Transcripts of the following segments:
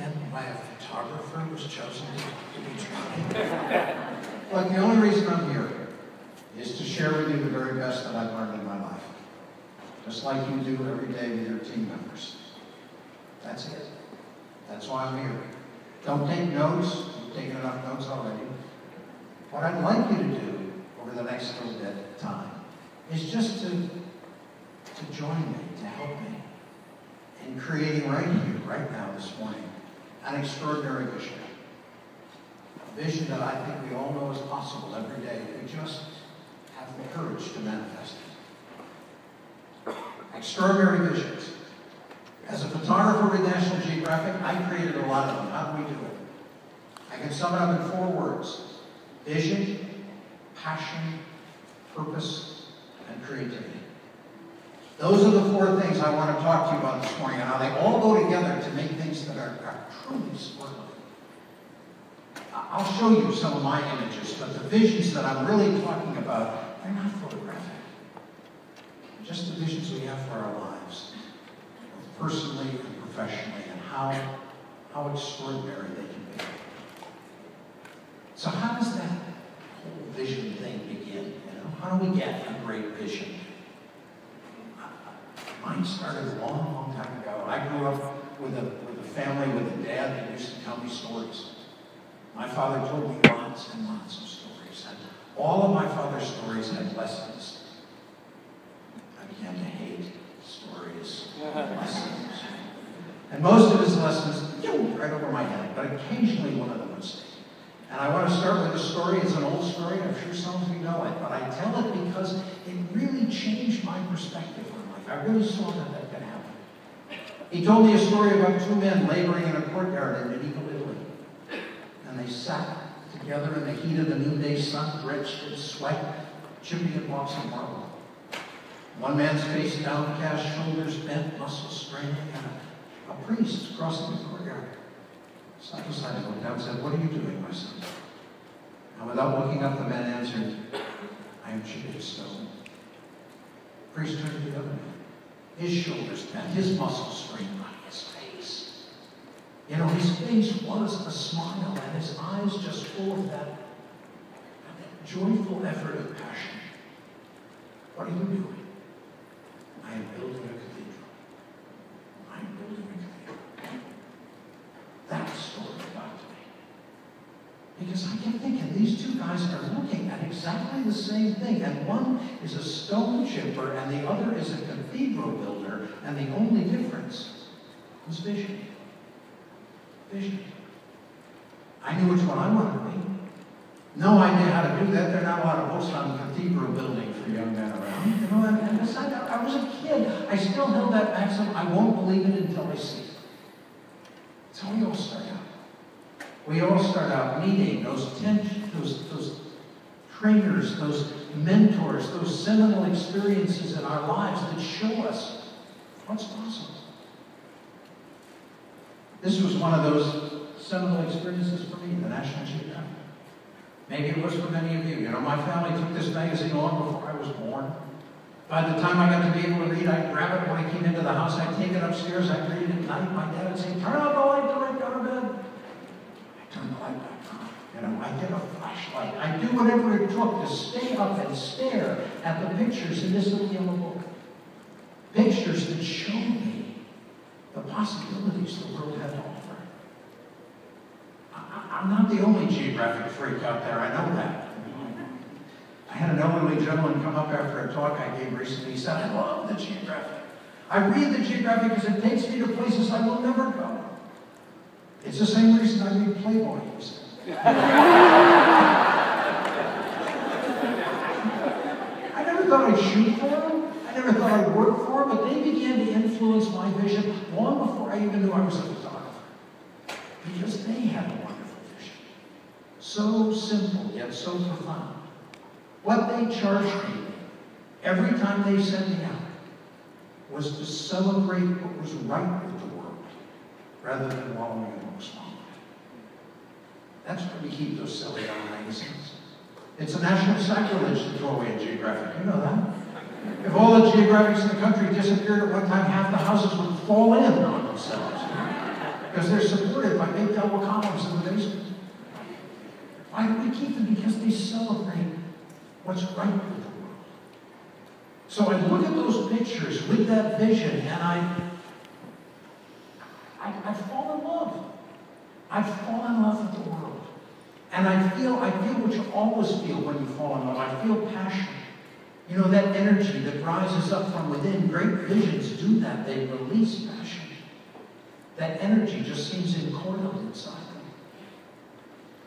again why a photographer was chosen to Beachbody? Look, the only reason I'm here is to share with you the very best that I've learned in my life. Just like you do every day with your team members. That's it. That's why I'm here. Don't take notes. You've taken enough notes already. What I'd like you to do over the next little bit of time is just to join me, to help me in creating right here, right now, this morning, an extraordinary vision. A vision that I think we all know is possible every day. We just have the courage to manifest it. Extraordinary visions. As a photographer with National Geographic, I created a lot of them. How do we do it? I can sum it up in 4 words. Vision, passion, purpose, and creativity. Those are the 4 things I want to talk to you about this morning, and how they all go together to make things that are truly sparkling. I'll show you some of my images, but the visions that I'm really talking about, they're not photographic. They're just the visions we have for our lives, both personally and professionally, and how extraordinary they can be. So how does that whole vision thing begin? How do we get a great vision? Mine started a long, long time ago. I grew up with a family with a dad that used to tell me stories. My father told me lots and lots of stories, and all of my father's stories had lessons. I began to hate stories, lessons. And most of his lessons, right over my head, but occasionally one of them would stay. And I want to start with a story. It's an old story. I'm sure some of you know it, but I tell it because it really changed my perspective on life. I really saw that could happen. He told me a story about 2 men laboring in a courtyard in medieval Italy. And they sat together in the heat of the noonday sun, drenched in sweat, chipping at blocks of marble. One man's face downcast, shoulders bent, muscles straining, and a priest crossing the courtyard. Side to side, looked out and said, "What are you doing, my son?" And without looking up, the man answered, "I am chipping stone." The priest turned to the other man. His shoulders bent, his muscles strained, by his face. His face was a smile, and his eyes just full of that joyful effort of passion. "What are you doing?" "I am building a cathedral. I am building a cathedral." That story got to me. Because I kept thinking, these 2 guys are looking at exactly the same thing. And one is a stone chipper, and the other is a cathedral builder. And the only difference was vision. Vision. I knew which one I wanted to be. No idea how to do that. They're not allowed to boast on cathedral building for young men around. And besides, I was a kid. I still held that maxim, I won't believe it until I see it. That's how we all start out. We all start out needing those trainers, those mentors, those seminal experiences in our lives that show us what's possible. This was one of those seminal experiences for me, the National Geographic. Maybe it was for many of you. My family took this magazine long before I was born. By the time I got to be able to read, I'd grab it when I came into the house. I'd take it upstairs. I'd read it at night. My dad would say, "Turn out the light, Dwight, go to bed." I turned the light back on. I get a flashlight. I do whatever it took to stay up and stare at the pictures in this little yellow book. Pictures that showed me the possibilities the world had to offer. I'm not the only geographic freak out there. I know that. I had an elderly gentleman come up after a talk I gave recently. He said, "I love the Geographic. I read the Geographic because it takes me to places I will never go." It's the same reason I read Playboy, he said. I never thought I'd shoot for them. I never thought I'd work for them, but they began to influence my vision long before I even knew I was a photographer. Because they had a wonderful vision. So simple, yet so profound. What they charged me every time they sent me out was to celebrate what was right with the world rather than wallowing in what's wrong. That's why we keep those silly old magazines. It's a national sacrilege to throw away a Geographic. You know that? If all the Geographics in the country disappeared at one time, half the houses would fall in on themselves. Because Because they're supported by big double columns in the basement. Why do we keep them? Because they celebrate what's right with the world. So I look at those pictures with that vision, and I fall in love. I fall in love with the world. And I feel what you always feel when you fall in love. I feel passion. You know, that energy that rises up from within. Great visions do that. They release passion. That energy just seems incoiled inside them.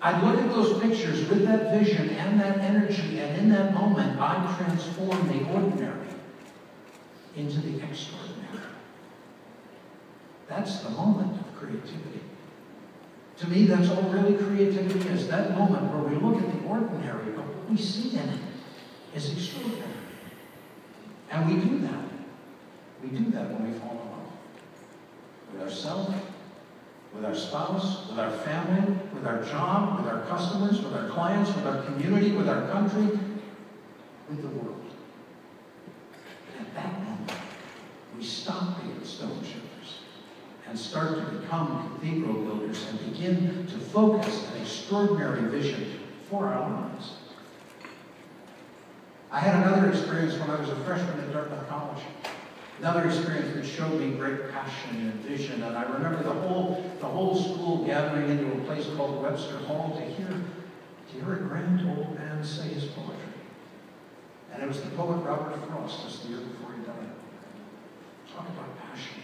I look at those pictures with that vision and that energy, and in that moment, I transform the ordinary into the extraordinary. That's the moment of creativity. To me, that's all really creativity is. That moment where we look at the ordinary, but what we see in it is extraordinary. And we do that. We do that when we fall in love. With ourselves, with our spouse, with our family, with our job, with our customers, with our clients, with our community, with our country, with the world. At that moment, we stop being stone shifters and start to become cathedral builders and begin to focus an extraordinary vision for our lives. I had another experience when I was a freshman at Dartmouth College. Another experience that showed me great passion and vision. And I remember the whole school gathering into a place called Webster Hall to hear a grand old man say his poetry. And it was the poet Robert Frost, just the year before he died. Talk about passion.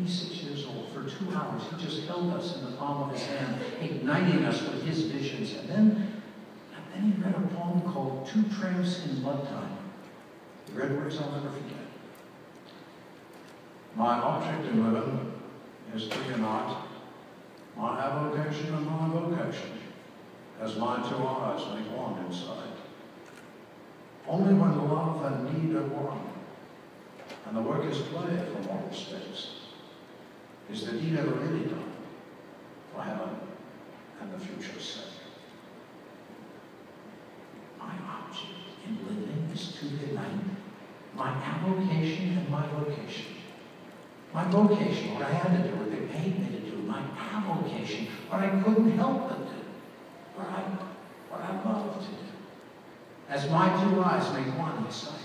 86 years old, for 2 hours, he just held us in the palm of his hand, igniting us with his visions. And then he read a poem called Two Tramps in Mud Time. The red words I'll never forget. My object in living is to unite my avocation and my vocation, as my two eyes make one inside. Only when the love and need are one, and the work is play for moral space, is the deed ever really done for heaven and the future's sake. My object in living is to unite my avocation and my vocation. My vocation, what I had to do, what they paid me to do. My avocation, what I couldn't help but do. What I love to do. As my two eyes make one inside.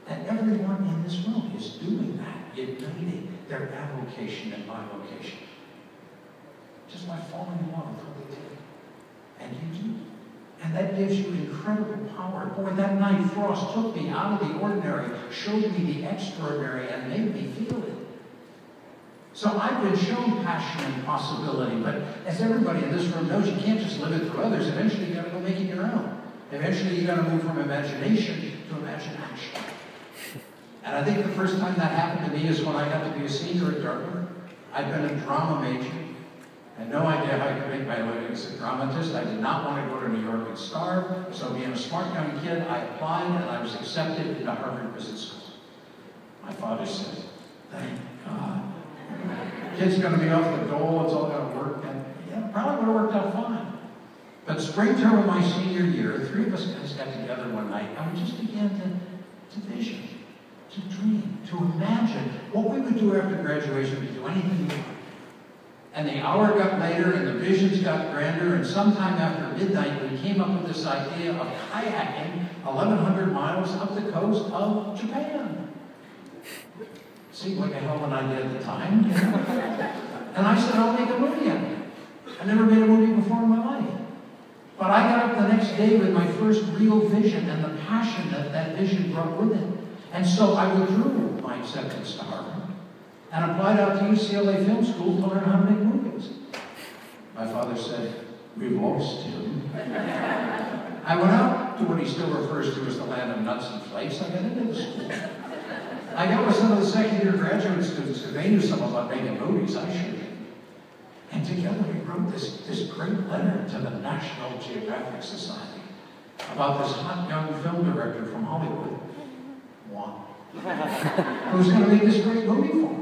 And everyone in this room is doing that, uniting their avocation and my vocation. Just by falling in love with what they do. And you do. And that gives you incredible power. Boy, that night Frost took me out of the ordinary, showed me the extraordinary, and made me feel it. So I've been shown passion and possibility, but as everybody in this room knows, you can't just live it through others. Eventually you gotta go make it your own. Eventually you gotta move from imagination to imagination. And I think the first time that happened to me is when I got to be a senior at Dartmouth. I'd been a drama major. I had no idea how I could make my living as a dramatist. I did not want to go to New York and starve. So being a smart young kid, I applied and I was accepted into Harvard Business School. My father said, thank God. Kid's going to be off the dole, it's all going to work. And yeah, probably would have worked out fine. But spring term of my senior year, 3 of us guys got together one night and we just began to vision, to dream, to imagine what we would do after graduation. We'd do anything we wanted. And the hour got later, and the visions got grander, and sometime after midnight, we came up with this idea of kayaking 1,100 miles up the coast of Japan. Seemed like a hell of an idea at the time, you know? And I said, I'll make a movie out of it. I never made a movie before in my life. But I got up the next day with my first real vision and the passion that that vision brought with it. And so I withdrew my acceptance to Harvard and applied out to UCLA Film School to learn how to make movies. My father said, we've lost him. I went out to what he still refers to as the land of nuts and flakes. I got into the school. I got with some of the second-year graduate students because they knew something about making movies. I sure didn't. And together we wrote this great letter to the National Geographic Society about this hot young film director from Hollywood, who's going to make this great movie for him.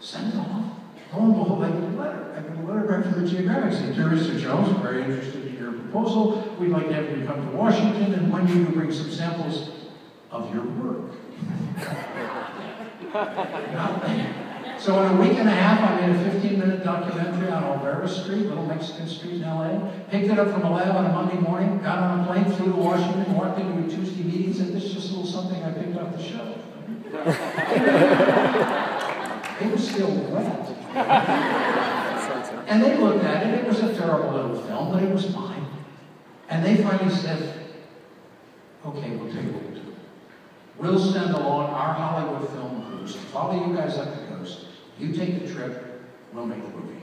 Send it off. Lo and behold, I get a letter. I get a letter back from the Geographic saying, dear Mr. Jones, we're very interested in your proposal. We'd like to have you come to Washington and want you to bring some samples of your work. So in a week and a half, I made a 15-minute documentary on Olvera Street, Little Mexican Street in LA. Picked it up from a lab on a Monday morning, got on a plane, flew to Washington, walked into a Tuesday meeting, said, this is just a little something I picked off the shelf. It was still wet. And they looked at it. It was a terrible little film, but it was fine. And they finally said, okay, we'll tell you what we'll do. We'll send along our Hollywood film crews to follow you guys up the coast. You take the trip, we'll make the movie.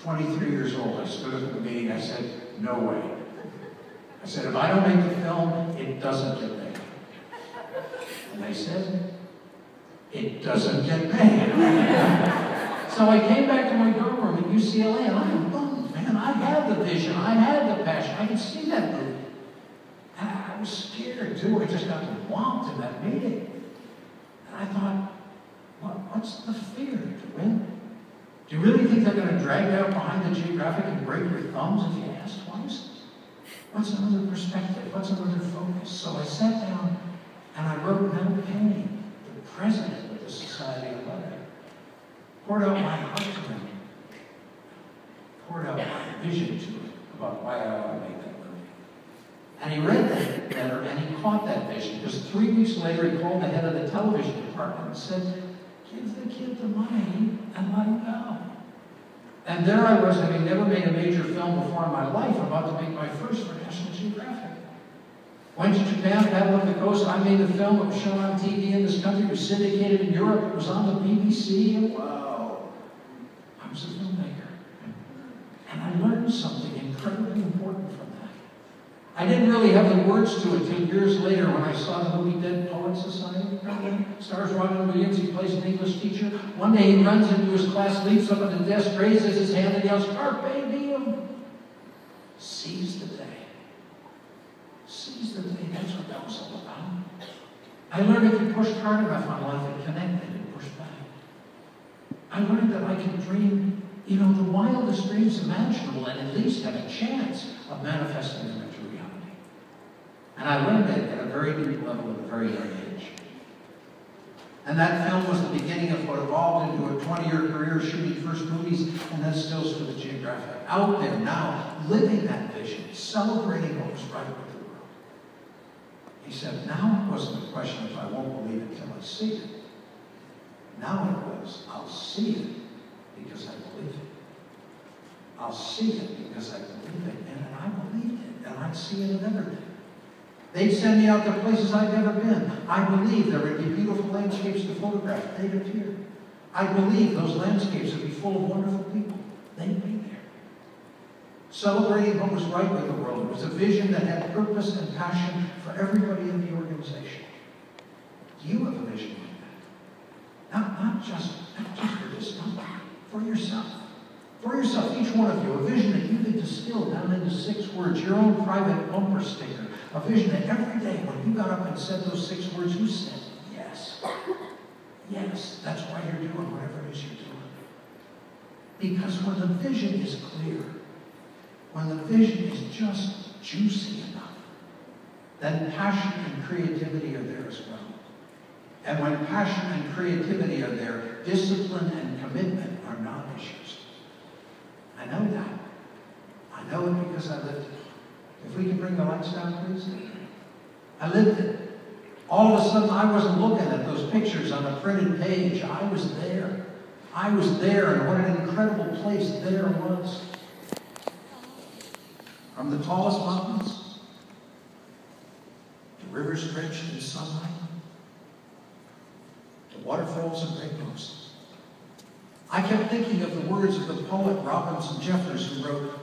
23 years old, I stood up at the meeting, I said, no way. I said, if I don't make the film, it doesn't get made. And they said, it doesn't get made. So I came back to my dorm room at UCLA, and I am bummed, man. I had the vision, I had the passion, I could see that movie. And I was scared, too. I just got whomped in that meeting. And I thought, what's the fear, DeWitt? Do you really think they're going to drag you out behind the Geographic and break your thumbs if you ask twice? What's another perspective? What's another focus? So I sat down and I wrote Mel Penny, the president of the Society of Lettering, poured out my heart to him, poured out my vision to him about why I ought to make that movie. And he read that letter and he caught that vision, because 3 weeks later he called the head of the television department and said, give the kid the money and let him go. And there I was, having never made a major film before in my life, about to make my first for National Geographic. Went to Japan, paddled up the coast. I made the film. It was shown on TV in this country. It was syndicated in Europe. It was on the BBC. And whoa, I was a filmmaker. And I learned something incredibly important from that. I didn't really have the words to it until years later when I saw the movie Dead Poets Society. Stars Robin Williams, he plays an English teacher. One day he runs into his class, leaps up at the desk, raises his hand and yells, Carpe diem! Seize the day. Seize the day. That's what that was all about. I learned if you pushed hard enough on life, it connected and pushed back. I learned that I can dream, the wildest dreams imaginable and at least have a chance of manifesting them into reality. And I learned that at a very deep level at a very young age. And that film was the beginning of what evolved into a 20-year career shooting first movies and then stills for the Geographic. Out there now, living that vision, celebrating what was right with the world. He said, now it wasn't a question of I won't believe it till I see it. Now it was, I'll see it because I believe it. I'll see it because I believe it. And I believed it. And I'd see it in everything. They'd send me out to places I'd never been. I believed there would be beautiful landscapes to photograph. They'd appear. I believed those landscapes would be full of wonderful people. They'd be there. Celebrating what was right with the world. It was a vision that had purpose and passion for everybody in the organization. You have a vision like that. Not just for this company. For yourself. For yourself, each one of you, a vision that you could distill down into 6 words, your own private bumper sticker. A vision that every day when you got up and said those 6 words, you said, yes. Yes, that's why you're doing whatever it is you're doing. Because when the vision is clear, when the vision is just juicy enough, then passion and creativity are there as well. And when passion and creativity are there, discipline and commitment are non-issues. I know that. I know it because I lived it. If we can bring the lights down, please. I lived it. All of a sudden, I wasn't looking at those pictures on a printed page. I was there. I was there, and what an incredible place there was. From the tallest mountains, to rivers drenched in sunlight, to waterfalls and rainbows. I kept thinking of the words of the poet Robinson Jeffers, who wrote,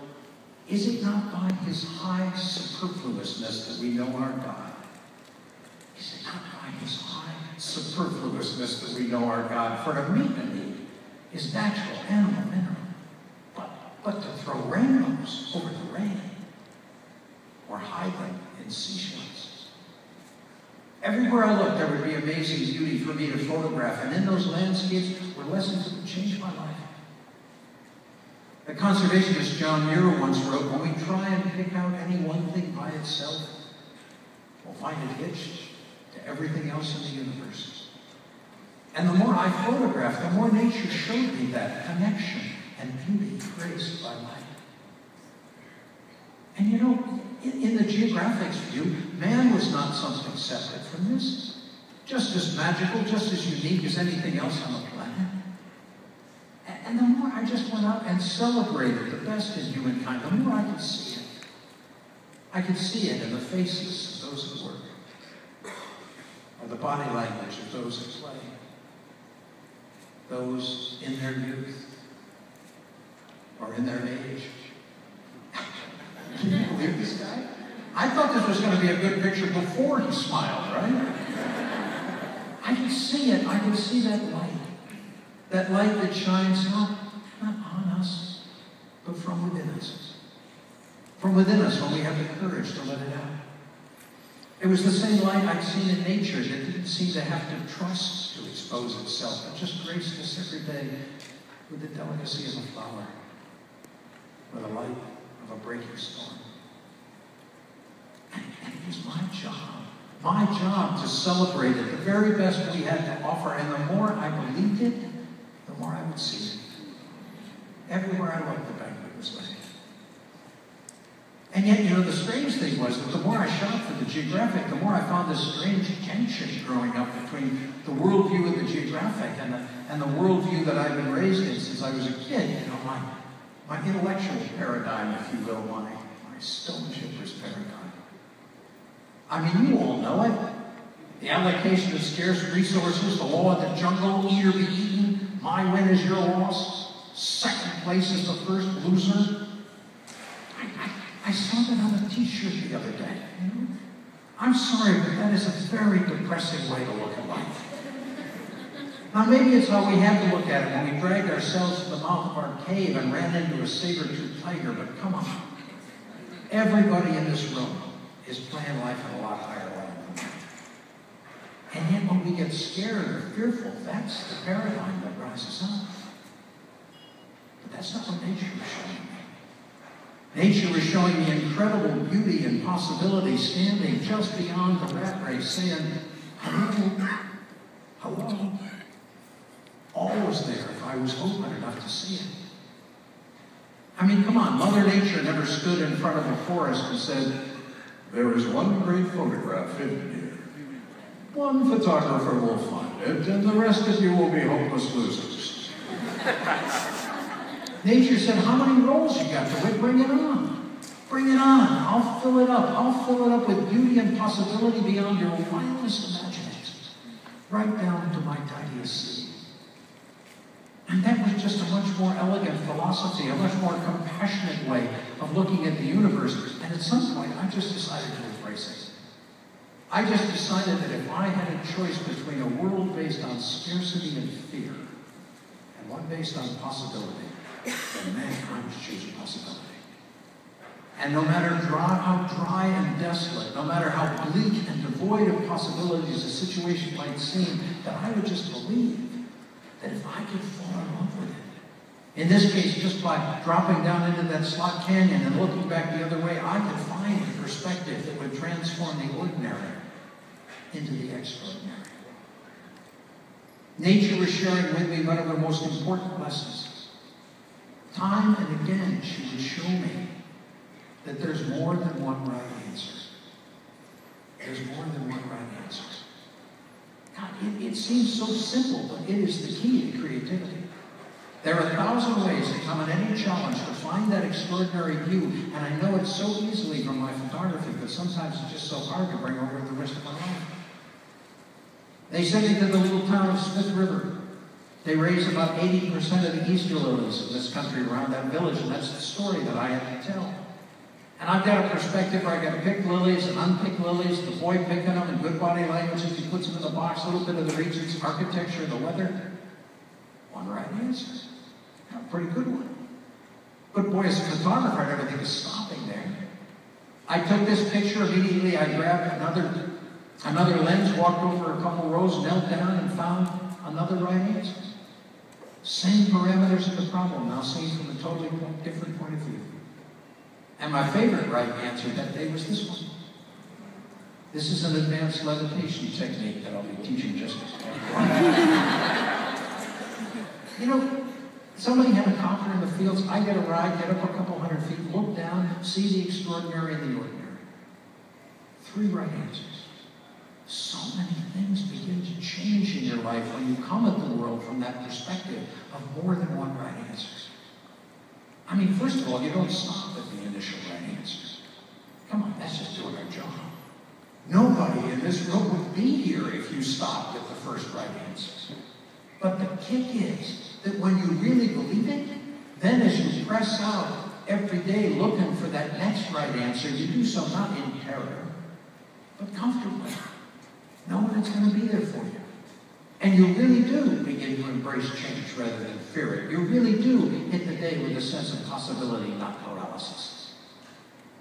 is it not by his high superfluousness that we know our God? Is it not by his high superfluousness that we know our God? For to meet a need is natural, animal, mineral. But to throw rainbows over the rain or hide them in seashells. Everywhere I looked, there would be amazing beauty for me to photograph, and in those landscapes were lessons that would change my life. The conservationist John Muir once wrote, when we try and pick out any one thing by itself, we'll find it hitched to everything else in the universe. And the more I photographed, the more nature showed me that connection and beauty graced by light. And you know, in the geographic's view, man was not something separate from this. Just as magical, just as unique as anything else on the planet. And the more I just went out and celebrated the best in humankind, the more I could see it. I could see it in the faces of those who work, or the body language of those who play, those in their youth, or in their age. Can you believe this guy? I thought this was going to be a good picture before he smiled, right? I could see it. I could see that light. That light that shines not on us, but from within us. From within us when we have the courage to let it out. It was the same light I'd seen in nature that didn't seem to have to trust to expose itself. It just graced us every day with the delicacy of a flower, with the light of a breaking storm. And it was my job to celebrate it, the very best we had to offer. And the more I believed it, the more I would see it. Everywhere I looked, the banquet was laid. And yet, you know, the strange thing was that the more I shot for the geographic, the more I found this strange tension growing up between the worldview of the geographic and the worldview that I've been raised in since I was a kid. You know, my intellectual paradigm, if you will, my stone shipper's paradigm. I mean, you all know it. The allocation of scarce resources, the law of the jungle, eat or be eaten, my win is your loss, second place is the first loser. I saw that on a t-shirt the other day. You know? I'm sorry, but that is a very depressing way to look at life. Now, maybe it's how we had to look at it when we dragged ourselves to the mouth of our cave and ran into a saber-toothed tiger, but come on. Everybody in this room is playing life at a lot higher level than that. And yet when we get scared or fearful, that's the paradigm that rises up. But that's not what nature was showing me. Nature was showing me incredible beauty and possibility standing just beyond the rat race, saying, hello, hello. All was there if I was open enough to see it. I mean, come on, Mother Nature never stood in front of a forest and said, there is one great photograph hidden here. One photographer will find it, and the rest of you will be hopeless losers. Nature said, how many rolls you got, DeWitt? Bring it on. Bring it on. I'll fill it up. I'll fill it up with beauty and possibility beyond your wildest imaginations. Right down to my tiniest seed. And that was just a much more elegant philosophy, a much more compassionate way of looking at the universe. And at some point, I just decided to embrace it. I just decided that if I had a choice between a world based on scarcity and fear, and one based on possibility, then mankind was choosing possibility. And no matter how dry and desolate, no matter how bleak and devoid of possibilities a situation might seem, that I would just believe that if I could fall in love with it, in this case, just by dropping down into that slot canyon and looking back the other way, I could find a perspective that would transform the ordinary into the extraordinary. Nature was sharing with me one of the most important lessons. Time and again, she would show me that there's more than one right answer. There's more than one right answer. God, it seems so simple, but it is the key to creativity. There are 1,000 ways to come at any challenge to find that extraordinary view, and I know it so easily from my photography, but sometimes it's just so hard to bring over the rest of my life. They sent me to the little town of Smith River. They raise about 80% of the Easter lilies in this country around that village, and that's the story that I have to tell. And I've got a perspective where I got to pick lilies and unpick lilies, the boy picking them in good body language as he puts them in the box, a little bit of the region's architecture, the weather. One right answer. A pretty good one. But boy, as a photographer, I never think of stopping there. I took this picture immediately, I grabbed another lens, walked over a couple rows, knelt down, and found another right answer. Same parameters of the problem, now seen from a totally different point of view. And my favorite right answer that day was this one. This is an advanced levitation technique that I'll be teaching just as You know, somebody had a conquer in the fields. I get a ride, get up a couple hundred feet, look down, see the extraordinary and the ordinary. 3 right answers. So many things begin to change in your life when you come at the world from that perspective of more than 1 right answer. I mean, first of all, you don't stop at the initial right answer. Come on, that's just doing our job. Nobody in this room would be here if you stopped at the first right answer. But the kick is that when you really believe it, then as you press out every day looking for that next right answer, you do so not in terror, but comfortably, knowing it's going to be there for you. And you really do begin to embrace change rather than fear it. You really do hit the day with a sense of possibility, not paralysis.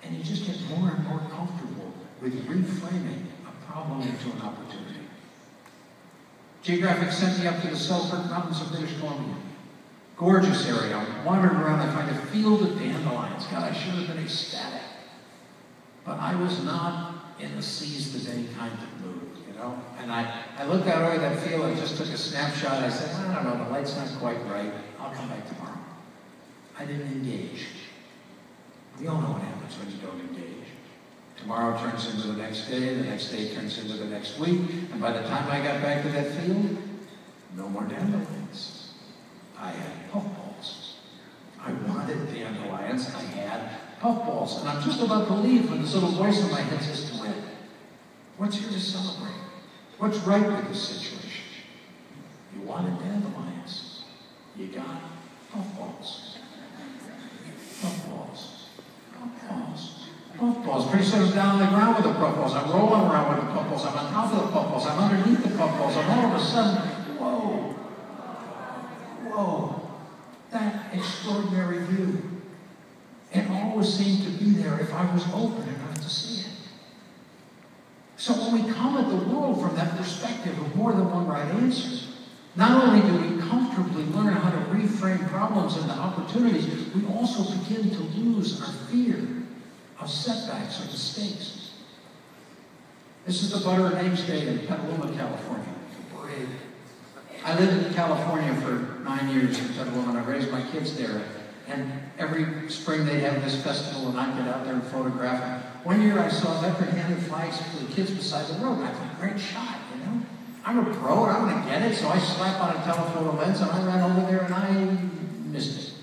And you just get more and more comfortable with reframing a problem into an opportunity. Geographic sent me up to the Selkirk Mountains of British Columbia. Gorgeous area. I'm wandering around, I find a field of dandelions. God, I should have been ecstatic. But I was not in the seized of any kind of mood, you know? And I looked out over that field, I just took a snapshot, I said, I don't know, the light's not quite right, I'll come back tomorrow. I didn't engage. We all know what happens when you don't engage. Tomorrow turns into the next day turns into the next week, and by the time I got back to that field, no more dandelions. I had puffballs. I wanted dandelions, I had puffballs. And I'm just about to leave when this little voice in my head says, DeWitt, what's here to celebrate? What's right with this situation? You wanted dandelions. You got puffballs. Puffballs. Puffballs. Puffballs. Pretty soon I'm down on the ground with the puffballs. I'm rolling around with the puffballs. I'm on top of the puffballs. I'm underneath the puffballs. And all of a sudden, whoa. Whoa. That extraordinary view. It always seemed to be there if I was open enough to see it. So when we come at the world from that perspective of more than 1 right answer, not only do we comfortably learn how to reframe problems into opportunities, we also begin to lose our fear of setbacks or mistakes. This is the Butter and Eggs Day in Petaluma, California. Parade. I lived in California for 9 years in Petaluma, and I raised my kids there. And every spring they'd have this festival, and I'd get out there and photograph them. One year I saw veteran-handed flags for the kids beside the road. I thought, great shot, you know? I'm a pro, I'm going to get it, so I slap on a telephoto lens, and I ran over there, and I missed it.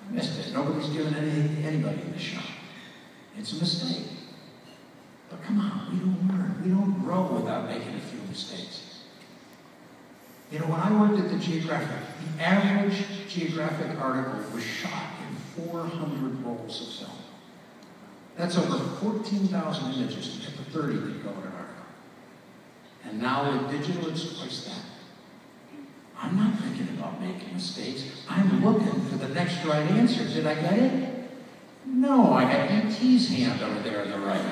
I missed it. Nobody's given anything to anybody this shot. It's a mistake. But come on, we don't learn. We don't grow without making a few mistakes. You know, when I worked at the Geographic, the average Geographic article was shot in 400 rolls of film. That's over 14,000 images to get the 30 that go in an article. And now with digital, it's twice that. I'm not thinking about making mistakes. I'm looking for the next right answer. Did I get it? No, I got E.T.'s hand over there on the right.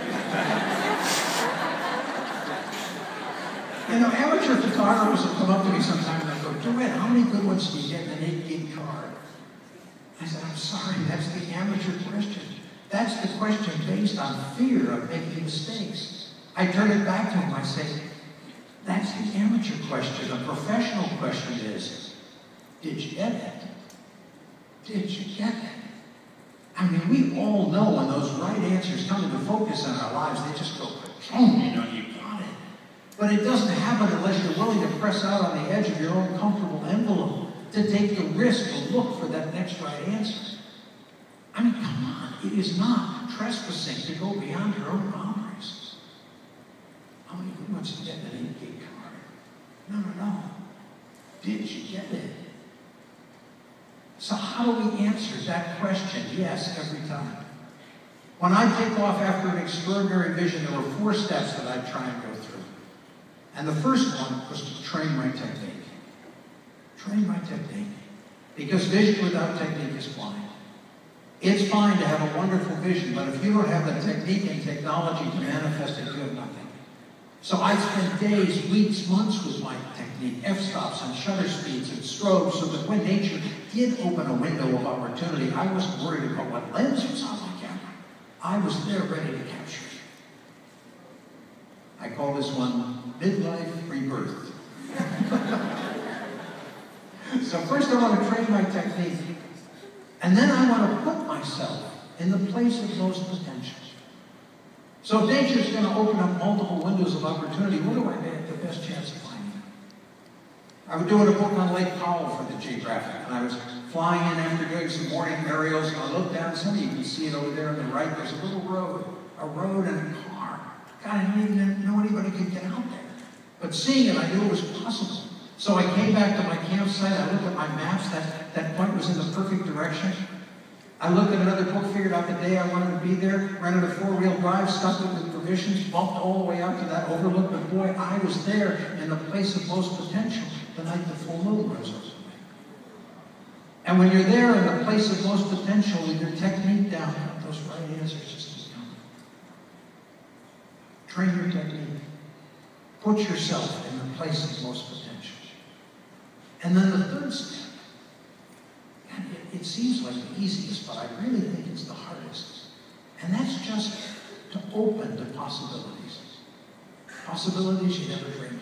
You know, amateur photographers will come up to me sometime and they'll go, DeWitt, how many good ones do you get in an 8-gig card? I said, I'm sorry, that's the amateur question. That's the question based on fear of making mistakes. I turn it back to him, I say, that's the amateur question. The professional question is, did you get it? Did you get it? I mean, we all know when those right answers come into focus in our lives, they just go, boom, you know, you got it. But it doesn't happen unless you're willing to press out on the edge of your own comfortable envelope, to take the risk to look for that next right answer. I mean, come on, it is not trespassing to go beyond your own boundaries. How many good ones to get in an 8-gig card? No. Did you get it? So how do we answer that question? Yes, every time. When I take off after an extraordinary vision, there were 4 steps that I try and go through. And the first one was to train my technique. Train my technique. Because vision without technique is blind. It's fine to have a wonderful vision, but if you don't have the technique and technology to manifest it, you have nothing. So I spent days, weeks, months with my technique, f-stops and shutter speeds and strobes, so that when nature did open a window of opportunity, I wasn't worried about what lens was on my camera. I was there ready to capture it. I call this one midlife rebirth. So first I want to train my technique, and then I want to put myself in the place of most potential. So if nature's going to open up multiple windows of opportunity, what do I have the best chance of finding them? I was doing a book on Lake Powell for the Geographic, and I was flying in after doing some morning aerials, and I looked down, some of you can see it over there on the right, there's a little road and a car. God, I didn't even know anybody could get out there. But seeing it, I knew it was possible. So I came back to my campsite, I looked at my maps, that point was in the perfect direction. I looked at another book, figured out the day I wanted to be there, rented a 4-wheel drive, stuffed it with provisions, bumped all the way out to that overlook, but boy, I was there in the place of most potential the night the full moon rose over me. And when you're there in the place of most potential, with your technique down, those right answers just keep coming. Train your technique. Put yourself in the place of most potential. And then the third step, and it seems like the easiest, but I really think it's the hardest. And that's just to open to possibilities. Possibilities you never dreamed of.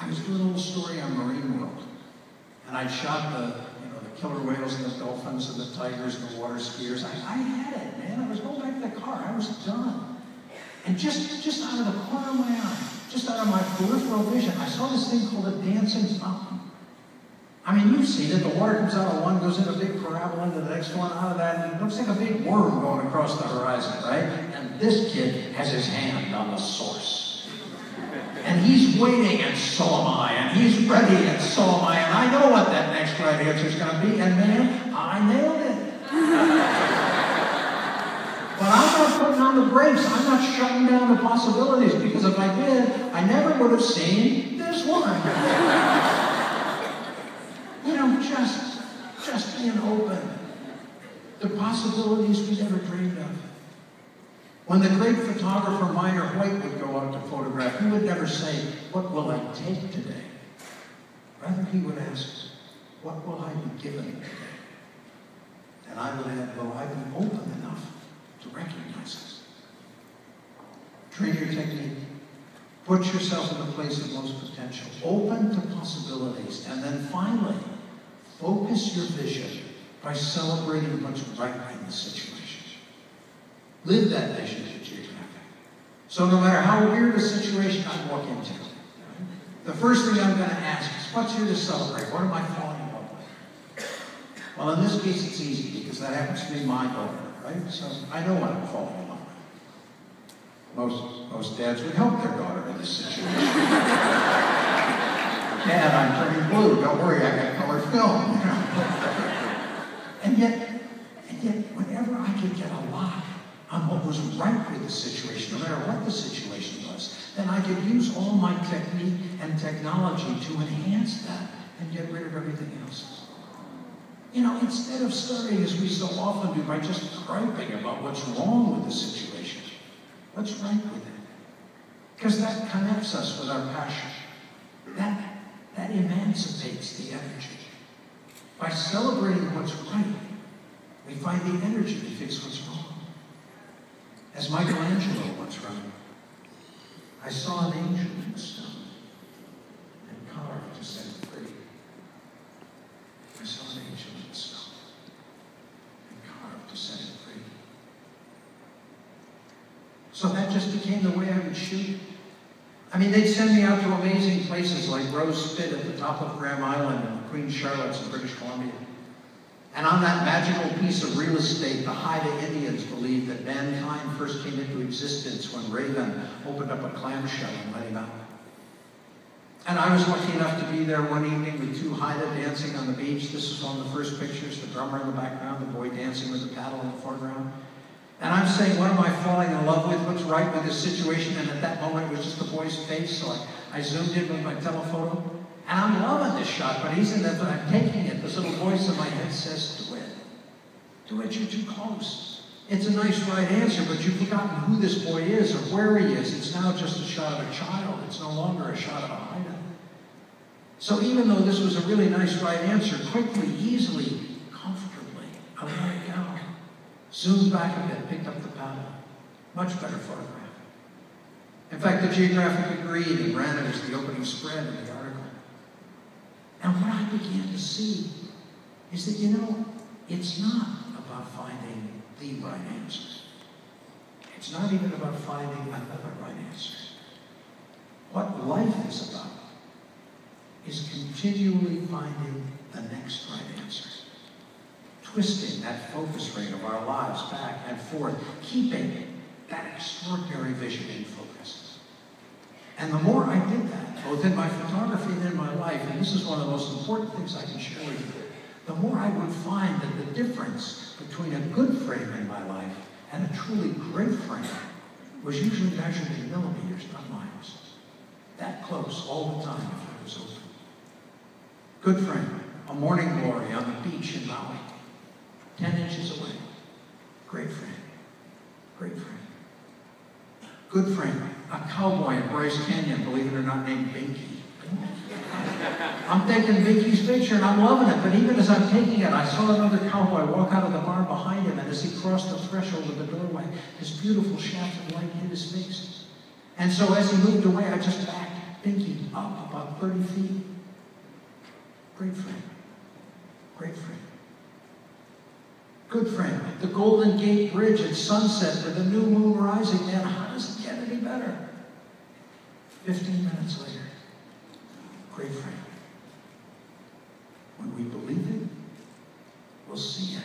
I was doing a little story on Marine World, and I shot the killer whales and the dolphins and the tigers and the water skiers. I had it, man. I was going back to the car. I was done. And just out of the corner of my eye, just out of my peripheral vision, I saw this thing called a dancing fountain. I mean, you've seen it. The water comes out of one, goes in a big parabola into the next one, out of that, and it looks like a big worm going across the horizon, right? And this kid has his hand on the source. And he's waiting, and so am I. And he's ready, and so am I. And I know what that next right answer is going to be. And man, I nailed it. But I'm not putting on the brakes. I'm not shutting down the possibilities, because if I did, I never would have seen this one. Just being open to possibilities we never dreamed of. When the great photographer Minor White would go out to photograph, he would never say, "What will I take today?" Rather, he would ask, "What will I be given today?" And I would add, "Will I be open enough to recognize it?" Train your technique. Put yourself in the place of most potential. Open to possibilities. And then finally, focus your vision by celebrating what's right in the situation. Live that vision to geographic. So no matter how weird a situation I walk into, the first thing I'm going to ask is, what's here to celebrate? What am I falling in love with? Well, in this case, it's easy, because that happens to be my daughter, right? So I know what I'm falling in love with. Most dads would help their daughter in this situation. Dad, I'm turning blue. Don't worry, I got color film. And yet, whenever I could get a lock on what was right with the situation, no matter what the situation was, then I could use all my technique and technology to enhance that and get rid of everything else. Instead of starting, as we so often do, by just griping about what's wrong with the situation, what's right with it? Because that connects us with our passion. That emancipates the energy. By celebrating what's right, we find the energy to fix what's wrong. As Michelangelo once wrote, "I saw an angel in the stone and carved to set it free." I saw an angel in the stone and carved to set it free. So that just became the way I would shoot. I mean, they'd send me out to amazing places like Rose Spit at the top of Graham Island and Queen Charlotte's in British Columbia. And on that magical piece of real estate, the Haida Indians believed that mankind first came into existence when Raven opened up a clamshell and let him out. And I was lucky enough to be there one evening with 2 Haida dancing on the beach. This is one of the first pictures, the drummer in the background, the boy dancing with the paddle in the foreground. And I'm saying, what am I falling in love with? What's right with this situation? And at that moment, it was just the boy's face, so I zoomed in with my telephoto. And I'm loving this shot, but he's in there, but I'm taking it. This little voice in my head says, "DeWitt, DeWitt, you're too close. It's a nice right answer, but you've forgotten who this boy is or where he is. It's now just a shot of a child. It's no longer a shot of a Haida." So even though this was a really nice right answer, quickly, easily, comfortably, I let it go. Zoomed back a bit, picked up the paddle. Much better photograph. In fact, the Geographic agreed and ran it as the opening spread of the article. And what I began to see is that, it's not about finding the right answer. It's not even about finding another right answer. What life is about is continually finding the next right answer. Twisting that focus ring of our lives back and forth, keeping that extraordinary vision in focus. And the more I did that, both in my photography and in my life, and this is one of the most important things I can share with you, the more I would find that the difference between a good frame in my life and a truly great frame was usually measured in millimeters, not miles. That close all the time if I was open. Good frame, a morning glory on the beach in Maui, 10 inches away. Great frame, great frame. Good frame, a cowboy in Bryce Canyon, believe it or not, named Binky. I'm taking Binky's picture and I'm loving it, but even as I'm taking it, I saw another cowboy walk out of the bar behind him, and as he crossed the threshold of the doorway, this beautiful shaft of light hit his face. And so as he moved away, I just backed Binky up about 30 feet. Great frame. Great frame. Good frame. The Golden Gate Bridge at sunset with the new moon rising. Man, how does it get any better? 15 minutes later. Great frame. When we believe it, we'll see it.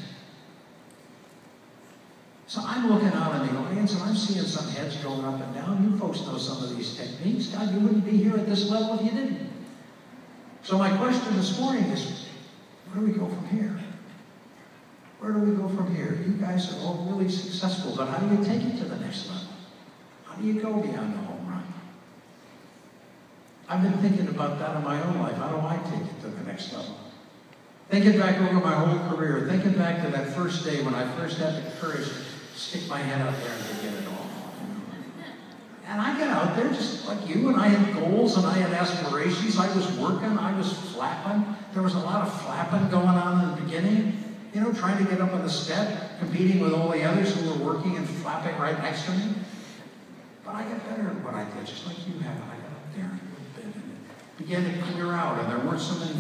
So I'm looking out in the audience and I'm seeing some heads going up and down. You folks know some of these techniques. God, you wouldn't be here at this level if you didn't. So my question this morning is, where do we go from here? Where do we go from here? You guys are all really successful, but how do you take it to the next level? How do you go beyond the home run? I've been thinking about that in my own life. How do I take it to the next level? Thinking back over my whole career, thinking back to that first day when I first had the courage to stick my head out there and begin it all. And I got out there just like you, and I had goals and I had aspirations. I was working, I was flapping. There was a lot of flapping going on in the beginning. Trying to get up on the step, competing with all the others who were working and flapping right next to me. But I got better at what I did, just like you have. I got up there and a little bit, and it began to clear out, and there weren't so many